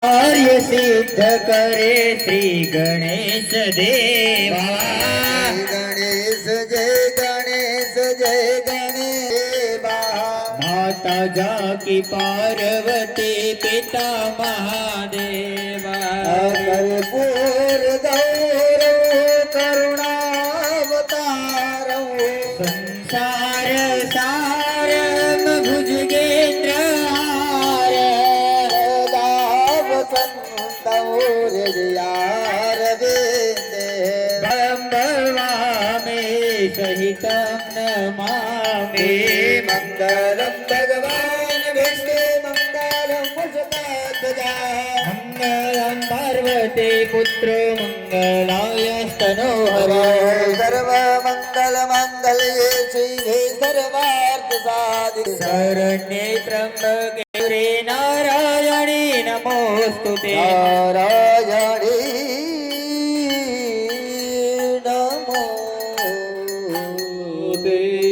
कार्य सिद्ध करे श्री गणेश देवा। गणेश जय गणेश जय गणेश। माता जाकी पार्वती पिता महादेवा। कर्पूर गौरव करुणावतारौ संसार सारम भुजगेंद्र हार। ब्रह्मवामे सहितं नमामि। मंगलम भगवान विष्णु मंगलम पुष्पध्वजा मंगलं पार्वती पुत्र मंगलाय स्तनोहरे। सर्व मंगल मंगल्ये शिवे सर्वार्थ साधिके शरण्ये त्र्यंबके गौरी नारायणी नमोस्तुते। नारायणी नमो ते